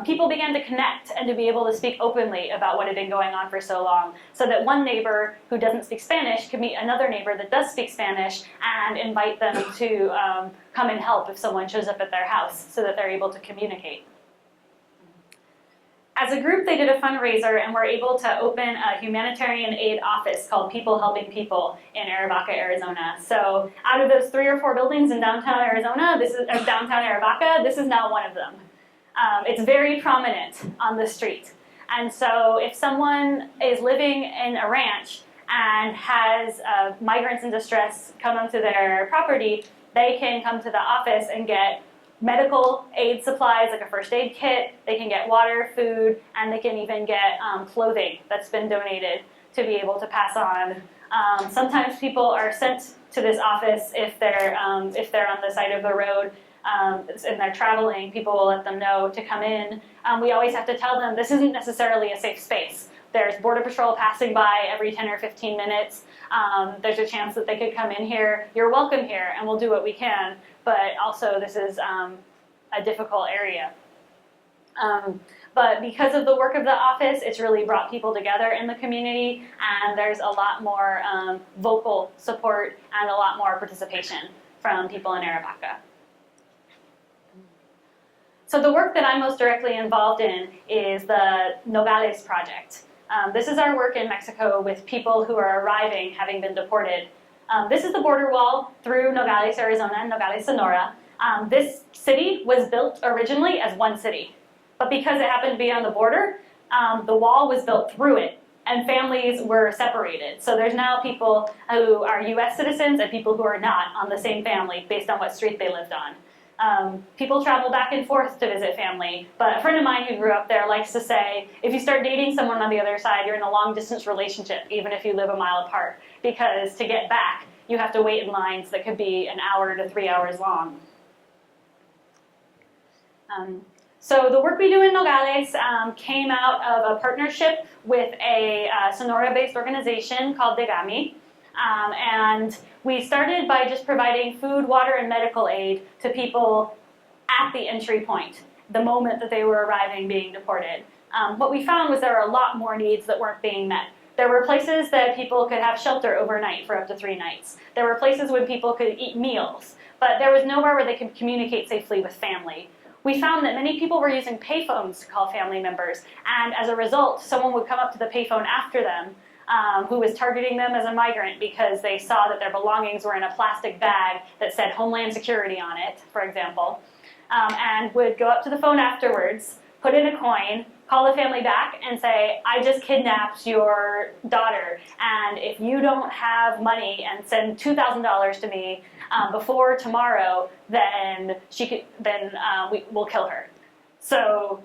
People began to connect and to be able to speak openly about what had been going on for so long, so that one neighbor who doesn't speak Spanish could meet another neighbor that does speak Spanish and invite them to come and help if someone shows up at their house, so that they're able to communicate. As a group, they did a fundraiser and were able to open a humanitarian aid office called People Helping People in Arivaca, Arizona. So out of those 3 or 4 buildings in downtown Arizona, downtown Arivaca, this is now one of them. It's very prominent on the street. And so if someone is living in a ranch and has migrants in distress come onto their property, they can come to the office and get medical aid supplies like a first aid kit, they can get water, food, and they can even get clothing that's been donated to be able to pass on. Sometimes people are sent to this office if they're on the side of the road and they're traveling, people will let them know to come in. We always have to tell them this isn't necessarily a safe space. There's Border Patrol passing by every 10 or 15 minutes. There's a chance that they could come in here. You're welcome here, and we'll do what we can. But also, this is a difficult area. But because of the work of the office, it's really brought people together in the community, and there's a lot more vocal support and a lot more participation from people in Arivaca. So the work that I'm most directly involved in is the Nogales project. This is our work in Mexico with people who are arriving having been deported. This is the border wall through Nogales, Arizona, and Nogales, Sonora. This city was built originally as one city, but because it happened to be on the border, the wall was built through it, and families were separated. So there's now people who are US citizens and people who are not on the same family based on what street they lived on. People travel back and forth to visit family, but a friend of mine who grew up there likes to say, if you start dating someone on the other side, you're in a long-distance relationship, even if you live a mile apart, because to get back, you have to wait in lines that could be an hour to 3 hours long. So the work we do in Nogales came out of a partnership with a Sonora-based organization called Degami. And we started by just providing food, water, and medical aid to people at the entry point, the moment that they were arriving being deported. What we found was there were a lot more needs that weren't being met. There were places that people could have shelter overnight for up to 3 nights. There were places where people could eat meals, but there was nowhere where they could communicate safely with family. We found that many people were using payphones to call family members, and as a result, someone would come up to the payphone after them who was targeting them as a migrant because they saw that their belongings were in a plastic bag that said Homeland Security on it, for example, and would go up to the phone afterwards, put in a coin, call the family back and say, I just kidnapped your daughter, and if you don't have money and send $2,000 to me before tomorrow, then we'll kill her. So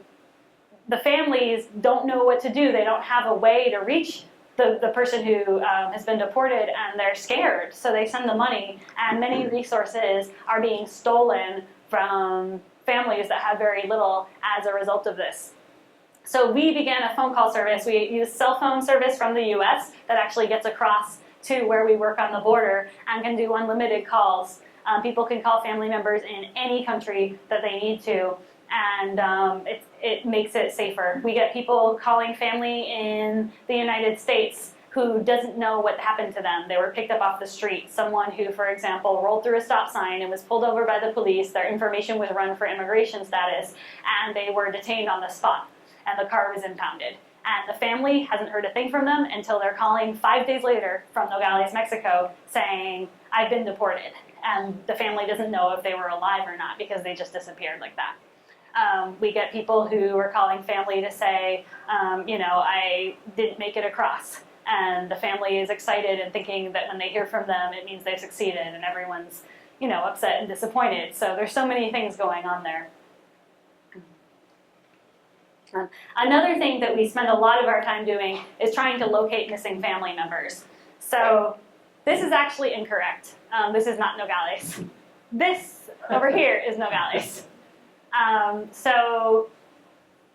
the families don't know what to do. They don't have a way to reach the person who has been deported, and they're scared. So they send the money, and many resources are being stolen from families that have very little as a result of this. So we began a phone call service. We use cell phone service from the US that actually gets across to where we work on the border and can do unlimited calls. People can call family members in any country that they need to, and it makes it safer. We get people calling family in the United States who doesn't know what happened to them. They were picked up off the street. Someone who, for example, rolled through a stop sign and was pulled over by the police. Their information was run for immigration status, and they were detained on the spot, and the car was impounded. And the family hasn't heard a thing from them until they're calling 5 days later from Nogales, Mexico, saying, I've been deported. And the family doesn't know if they were alive or not because they just disappeared like that. We get people who are calling family to say, I didn't make it across. And the family is excited and thinking that when they hear from them, it means they've succeeded, and everyone's, upset and disappointed. So there's so many things going on there. Another thing that we spend a lot of our time doing is trying to locate missing family members. So this is actually incorrect. This is not Nogales. This over here is Nogales. So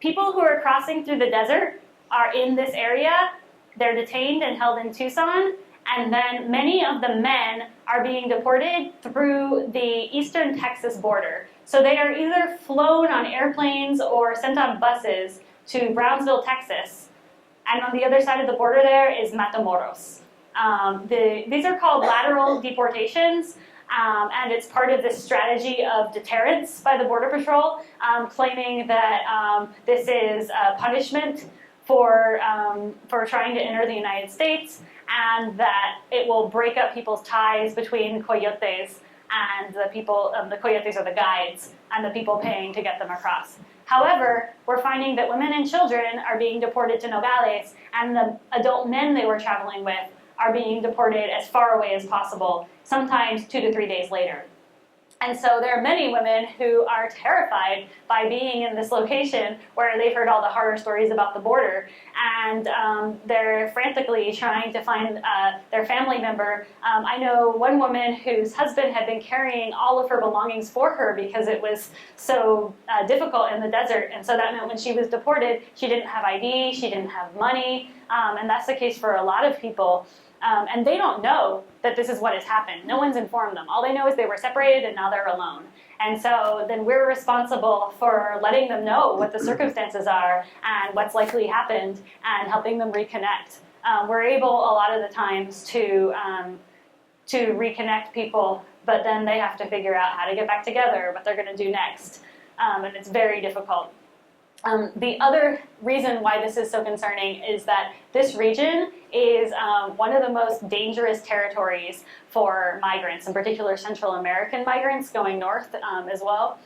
people who are crossing through the desert are in this area. They're detained and held in Tucson, and then many of the men are being deported through the eastern Texas border. So they are either flown on airplanes or sent on buses to Brownsville, Texas, and on the other side of the border there is Matamoros. These are called lateral deportations, and it's part of this strategy of deterrence by the Border Patrol, claiming that this is a punishment for trying to enter the United States, and that it will break up people's ties between coyotes and the people. The coyotes are the guides, and the people paying to get them across. However, we're finding that women and children are being deported to Nogales, and the adult men they were traveling with are being deported as far away as possible, sometimes 2 to 3 days later. And so there are many women who are terrified by being in this location where they've heard all the horror stories about the border, and they're frantically trying to find their family member. I know one woman whose husband had been carrying all of her belongings for her because it was so difficult in the desert, and so that meant when she was deported, she didn't have ID, she didn't have money, and that's the case for a lot of people. And they don't know that this is what has happened. No one's informed them. All they know is they were separated and now they're alone. And so then we're responsible for letting them know what the circumstances are and what's likely happened and helping them reconnect. We're able a lot of the times to reconnect people, but then they have to figure out how to get back together, what they're going to do next. And it's very difficult. The other reason why this is so concerning is that this region is one of the most dangerous territories for migrants, in particular Central American migrants going north as well.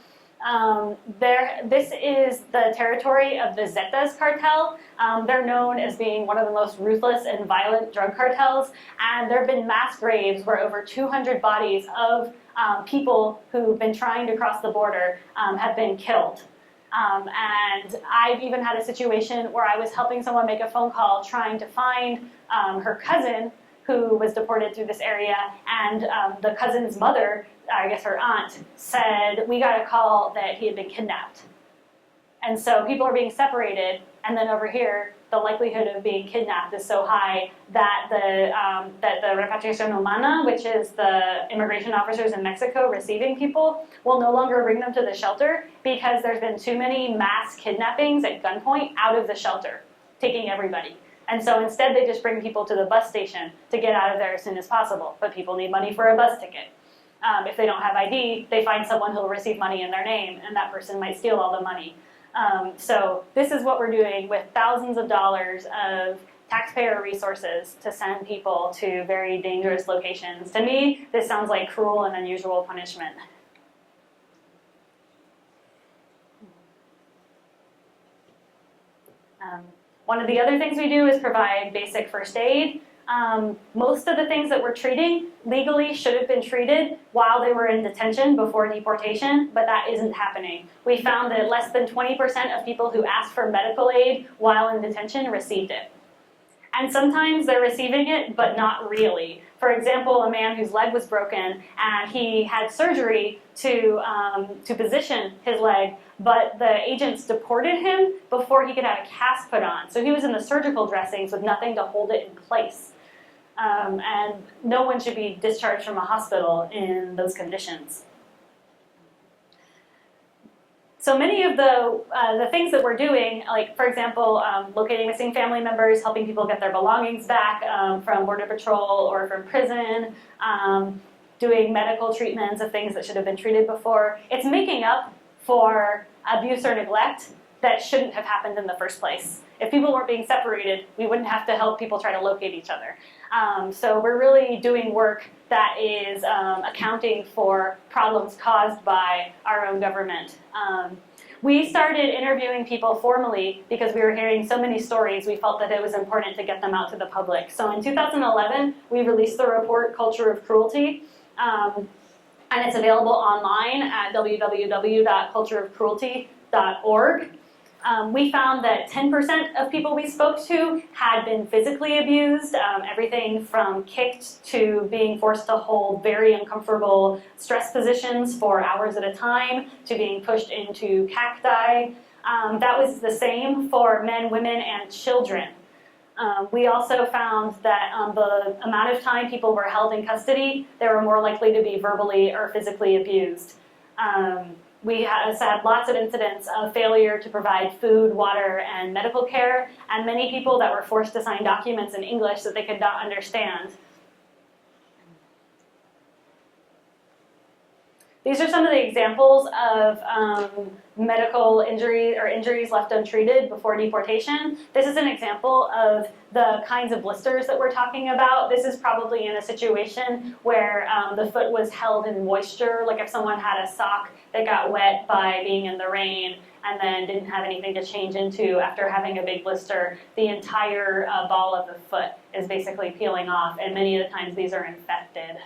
This is the territory of the Zetas cartel. They're known as being one of the most ruthless and violent drug cartels, and there have been mass graves where over 200 bodies of people who've been trying to cross the border have been killed. And I've even had a situation where I was helping someone make a phone call trying to find her cousin who was deported through this area, and the cousin's mother, I guess her aunt, said, we got a call that he had been kidnapped. And so people are being separated, and then over here, the likelihood of being kidnapped is so high that the Repatriación Humana, which is the immigration officers in Mexico receiving people, will no longer bring them to the shelter because there's been too many mass kidnappings at gunpoint out of the shelter, taking everybody. And so instead they just bring people to the bus station to get out of there as soon as possible. But people need money for a bus ticket. If they don't have ID, they find someone who will receive money in their name, and that person might steal all the money. So this is what we're doing with thousands of dollars of taxpayer resources to send people to very dangerous locations. To me, this sounds like cruel and unusual punishment. One of the other things we do is provide basic first aid. Most of the things that we're treating legally should have been treated while they were in detention before deportation, but that isn't happening. We found that less than 20% of people who asked for medical aid while in detention received it. And sometimes they're receiving it, but not really. For example, a man whose leg was broken and he had surgery to position his leg, but the agents deported him before he could have a cast put on. So he was in the surgical dressings with nothing to hold it in place. And no one should be discharged from a hospital in those conditions. So many of the things that we're doing, like for example, locating missing family members, helping people get their belongings back from Border Patrol or from prison, doing medical treatments of things that should have been treated before, it's making up for abuse or neglect that shouldn't have happened in the first place. If people weren't being separated, we wouldn't have to help people try to locate each other. So we're really doing work that is accounting for problems caused by our own government. We started interviewing people formally because we were hearing so many stories. We felt that it was important to get them out to the public. So in 2011, we released the report, Culture of Cruelty. And it's available online at www.cultureofcruelty.org. We found that 10% of people we spoke to had been physically abused, everything from kicked to being forced to hold very uncomfortable stress positions for hours at a time, to being pushed into cacti. That was the same for men, women, and children. We also found that the amount of time people were held in custody, they were more likely to be verbally or physically abused. We had lots of incidents of failure to provide food, water, and medical care, and many people that were forced to sign documents in English that they could not understand. These are some of the examples of medical injury or injuries left untreated before deportation. This is an example of the kinds of blisters that we're talking about. This is probably in a situation where the foot was held in moisture, like if someone had a sock that got wet by being in the rain and then didn't have anything to change into after having a big blister, the entire ball of the foot is basically peeling off, and many of the times these are infected.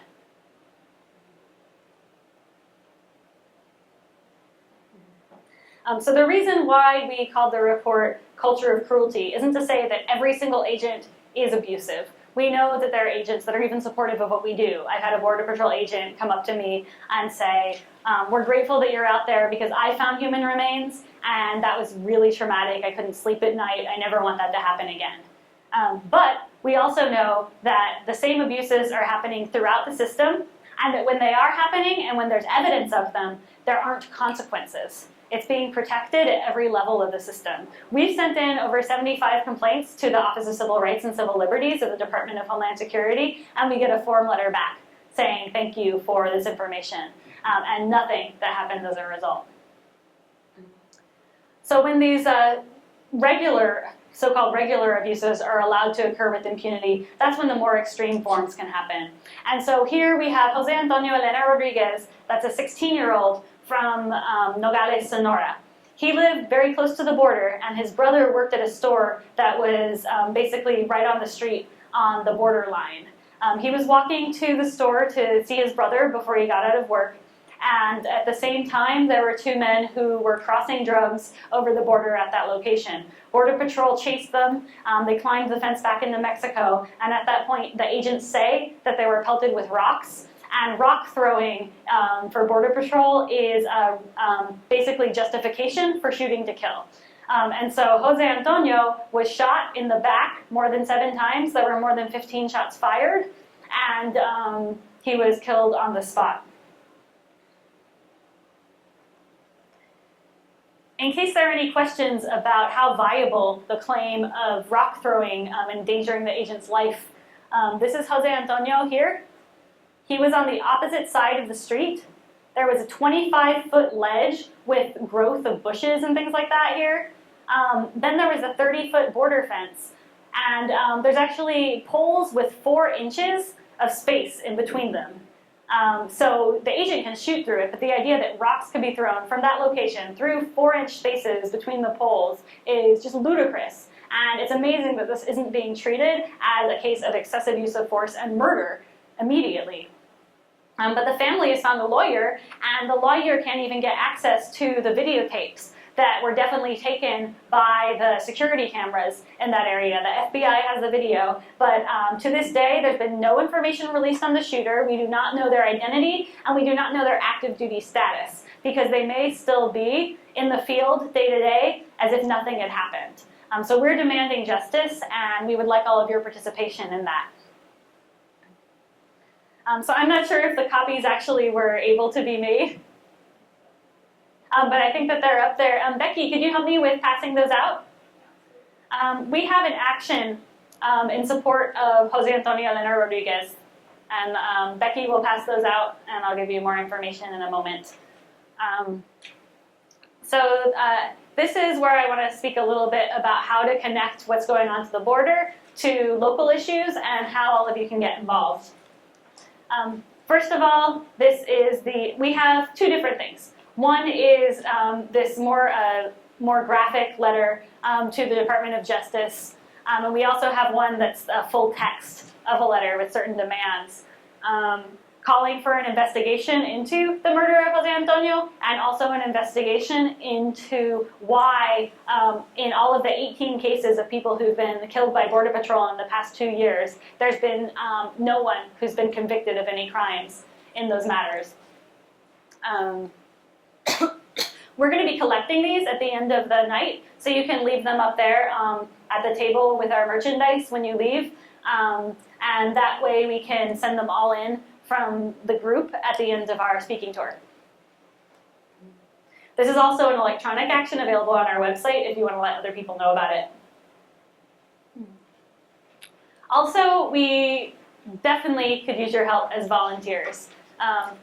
So the reason why we called the report Culture of Cruelty isn't to say that every single agent is abusive. We know that there are agents that are even supportive of what we do. I've had a Border Patrol agent come up to me and say, we're grateful that you're out there because I found human remains and that was really traumatic. I couldn't sleep at night. I never want that to happen again. But we also know that the same abuses are happening throughout the system, and that when they are happening and when there's evidence of them, there aren't consequences. It's being protected at every level of the system. We've sent in over 75 complaints to the Office of Civil Rights and Civil Liberties of the Department of Homeland Security, and we get a form letter back saying thank you for this information, and nothing that happens as a result. So when these so-called regular abuses are allowed to occur with impunity, that's when the more extreme forms can happen. And so here we have Jose Antonio Elena Rodriguez, that's a 16-year-old from Nogales, Sonora. He lived very close to the border, and his brother worked at a store that was basically right on the street on the borderline. He was walking to the store to see his brother before he got out of work, And at the same time, there were 2 men who were crossing drugs over the border at that location. Border Patrol chased them. They climbed the fence back into Mexico. And at that point, the agents say that they were pelted with rocks. And rock throwing for Border Patrol is basically justification for shooting to kill. And so Jose Antonio was shot in the back more than 7 times. There were more than 15 shots fired. And he was killed on the spot. In case there are any questions about how viable the claim of rock throwing endangering the agent's life, this is Jose Antonio here. He was on the opposite side of the street. There was a 25-foot ledge with growth of bushes and things like that here. Then there was a 30-foot border fence. And there's actually poles with 4 inches of space in between them. So the agent can shoot through it, but the idea that rocks could be thrown from that location through 4-inch spaces between the poles is just ludicrous. And it's amazing that this isn't being treated as a case of excessive use of force and murder immediately. But the family has found a lawyer, and the lawyer can't even get access to the videotapes that were definitely taken by the security cameras in that area. The FBI has the video, but to this day, there's been no information released on the shooter. We do not know their identity, and we do not know their active duty status, because they may still be in the field day to day as if nothing had happened. So we're demanding justice, and we would like all of your participation in that. So I'm not sure if the copies actually were able to be made. But I think that they're up there. Becky, could you help me with passing those out? We have an action in support of Jose Antonio Elena Rodriguez. And Becky will pass those out, and I'll give you more information in a moment. This is where I want to speak a little bit about how to connect what's going on to the border to local issues and how all of you can get involved. First of all, we have 2 different things. One is this more graphic letter to the Department of Justice, and we also have one that's a full text of a letter with certain demands, calling for an investigation into the murder of Jose Antonio, and also an investigation into why, in all of the 18 cases of people who've been killed by Border Patrol in the past 2 years, there's been no one who's been convicted of any crimes in those matters. We're going to be collecting these at the end of the night, so you can leave them up there at the table with our merchandise when you leave, and that way we can send them all in from the group at the end of our speaking tour. This is also an electronic action available on our website if you want to let other people know about it. Also, we definitely could use your help as volunteers.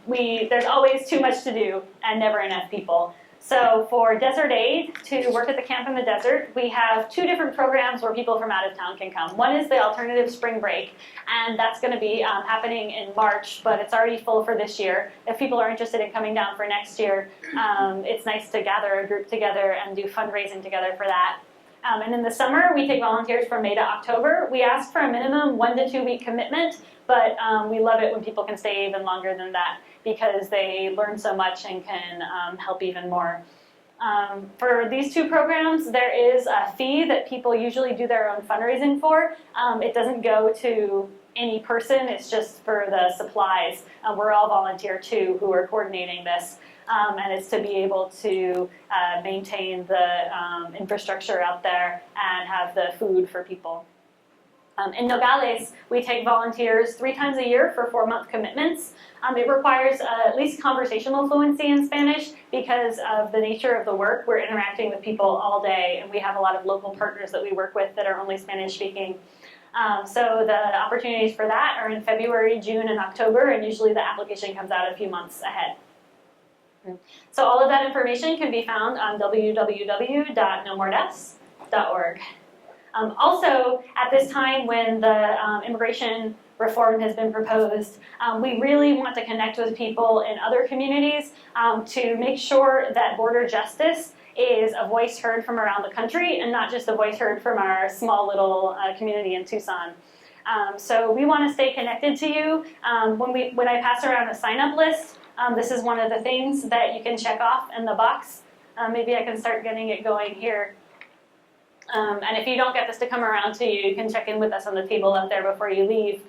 There's always too much to do and never enough people. So for Desert Aid, to work at the camp in the desert, we have 2 different programs where people from out of town can come. One is the Alternative Spring Break, and that's going to be happening in March, but it's already full for this year. If people are interested in coming down for next year, it's nice to gather a group together and do fundraising together for that. And in the summer, we take volunteers from May to October. We ask for a minimum 1 to 2 week commitment, but we love it when people can stay even longer than that because they learn so much and can help even more. For these 2 programs, there is a fee that people usually do their own fundraising for. It doesn't go to any person, it's just for the supplies. We're all volunteer too who are coordinating this. And it's to be able to maintain the infrastructure out there and have the food for people. In Nogales, we take volunteers 3 times a year for 4-month commitments. It requires at least conversational fluency in Spanish because of the nature of the work. We're interacting with people all day, and we have a lot of local partners that we work with that are only Spanish speaking. So the opportunities for that are in February, June, and October, and usually the application comes out a few months ahead. So all of that information can be found on www.nomordeaths.org. Also, at this time when the immigration reform has been proposed, we really want to connect with people in other communities to make sure that border justice is a voice heard from around the country and not just a voice heard from our small little community in Tucson. So we want to stay connected to you. When I pass around a sign-up list, This is one of the things that you can check off in the box. Maybe I can start getting it going here. And if you don't get this to come around to you, you can check in with us on the table up there before you leave.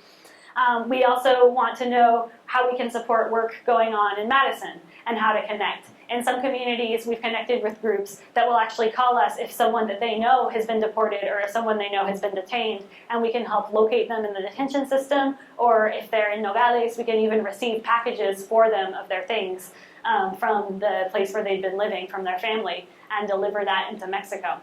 We also want to know how we can support work going on in Madison and how to connect. In some communities, we've connected with groups that will actually call us if someone that they know has been deported or if someone they know has been detained, and we can help locate them in the detention system, or if they're in Nogales, we can even receive packages for them of their things from the place where they've been living, from their family, and deliver that into Mexico.